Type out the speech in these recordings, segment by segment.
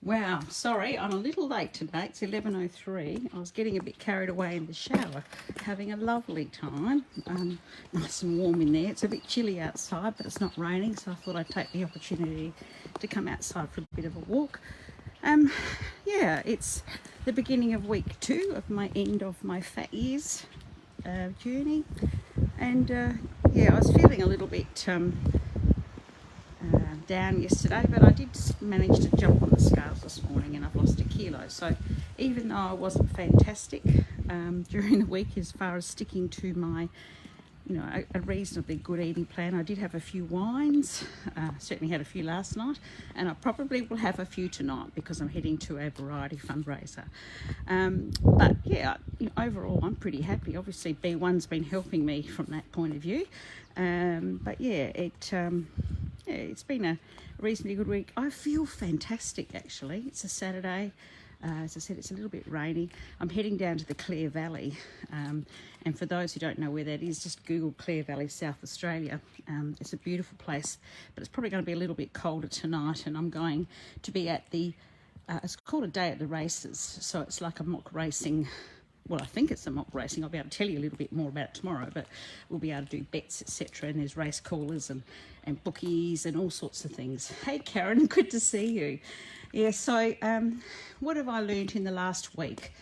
Wow, sorry, I'm a little late today. It's 11:03. I was getting a bit carried away in the shower, having a lovely time. Nice and warm in there. It's a bit chilly outside, but it's not raining, so I thought I'd take the opportunity to come outside for a bit of a walk. Yeah, it's the beginning of week 2 of my end of my fat years journey, and yeah, I was feeling a little bit down yesterday, but I did manage to jump on the scales this morning and I've lost 1 kilo. So even though I wasn't fantastic during the week as far as sticking to my, a reasonably good eating plan, I did have a few wines, certainly had a few last night, and I probably will have a few tonight because I'm heading to a variety fundraiser. But yeah, overall I'm pretty happy. Obviously B1's been helping me from that point of view, but yeah, it's been a reasonably good week. I feel fantastic actually. It's a Saturday. As I said, it's a little bit rainy. I'm heading down to the Clare Valley, and for those who don't know where that is, just Google Clare Valley, South Australia. It's a beautiful place, but it's probably going to be a little bit colder tonight, and I'm going to be at the, it's called a day at the races, so it's like a mock racing. Well, I think it's a mock racing. I'll be able to tell you a little bit more about it tomorrow, but we'll be able to do bets, etc. And there's race callers and bookies and all sorts of things. Hey, Karen, good to see you. Yeah, so what have I learned in the last week?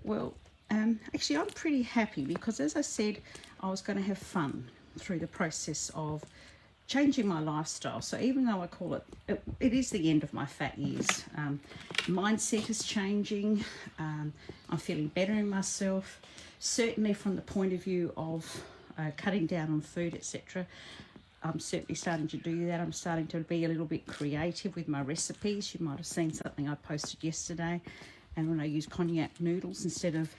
Well, actually, I'm pretty happy because, as I said, I was going to have fun through the process of changing my lifestyle. So even though I call it is the end of my fat years, mindset is changing. I'm feeling better in myself, certainly from the point of view of cutting down on food, etc. I'm certainly starting to do that. I'm starting to be a little bit creative with my recipes. You might have seen something I posted yesterday, and when I used cognac noodles instead of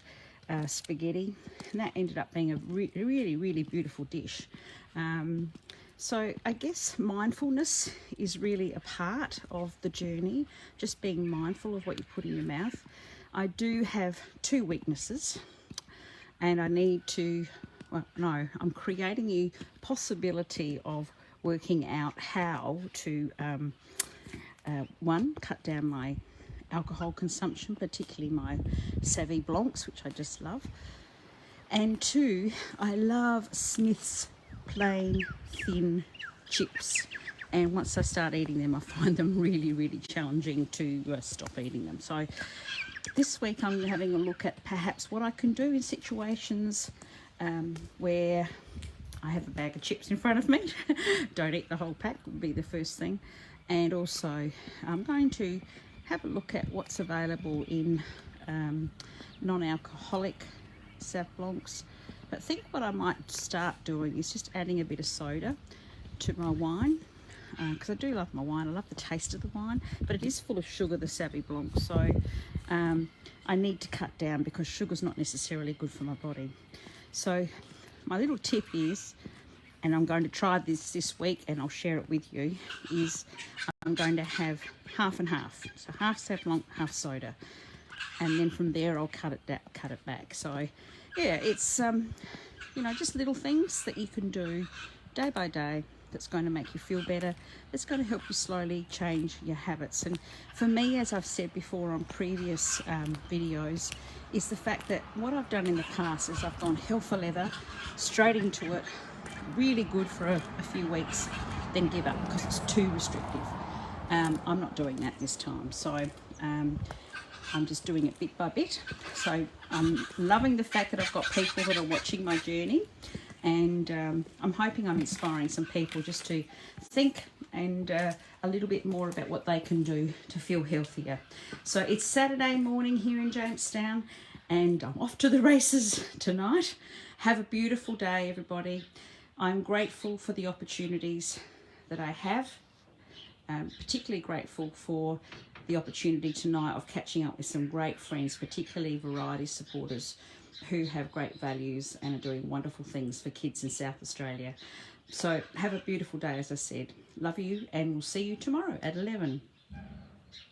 spaghetti, and that ended up being a really beautiful dish. So I guess mindfulness is really a part of the journey, just being mindful of what you put in your mouth. I do have 2 weaknesses, and I need to, I'm creating the possibility of working out how to, 1, cut down my alcohol consumption, particularly my Savvy Blancs, which I just love, and 2, I love Smith's plain thin chips, and once I start eating them I find them really challenging to stop eating them. So this week I'm having a look at perhaps what I can do in situations where I have a bag of chips in front of me. Don't eat the whole pack would be the first thing, and also I'm going to have a look at what's available in non-alcoholic Sauv Blancs. But I think what I might start doing is just adding a bit of soda to my wine, because I do love my wine. I love the taste of the wine, but it is full of sugar, the Savvy Blanc, so I need to cut down because sugar's not necessarily good for my body. So my little tip is, and I'm going to try this week and I'll share it with you, is I'm going to have half and half. So half Sauv Blanc, half soda, and then from there I'll cut it back. So yeah, it's just little things that you can do day by day that's going to make you feel better, that's going to help you slowly change your habits. And for me, as I've said before on previous videos, is the fact that what I've done in the past is I've gone hell for leather, straight into it, really good for a few weeks, then give up because it's too restrictive. I'm not doing that this time, so I'm just doing it bit by bit. So I'm loving the fact that I've got people that are watching my journey, and I'm hoping I'm inspiring some people just to think and a little bit more about what they can do to feel healthier. So it's Saturday morning here in Jamestown, and I'm off to the races tonight. Have a beautiful day, everybody. I'm grateful for the opportunities that I have. Particularly grateful for the opportunity tonight of catching up with some great friends, particularly variety supporters who have great values and are doing wonderful things for kids in South Australia. So have a beautiful day, as I said. Love you, and we'll see you tomorrow at 11.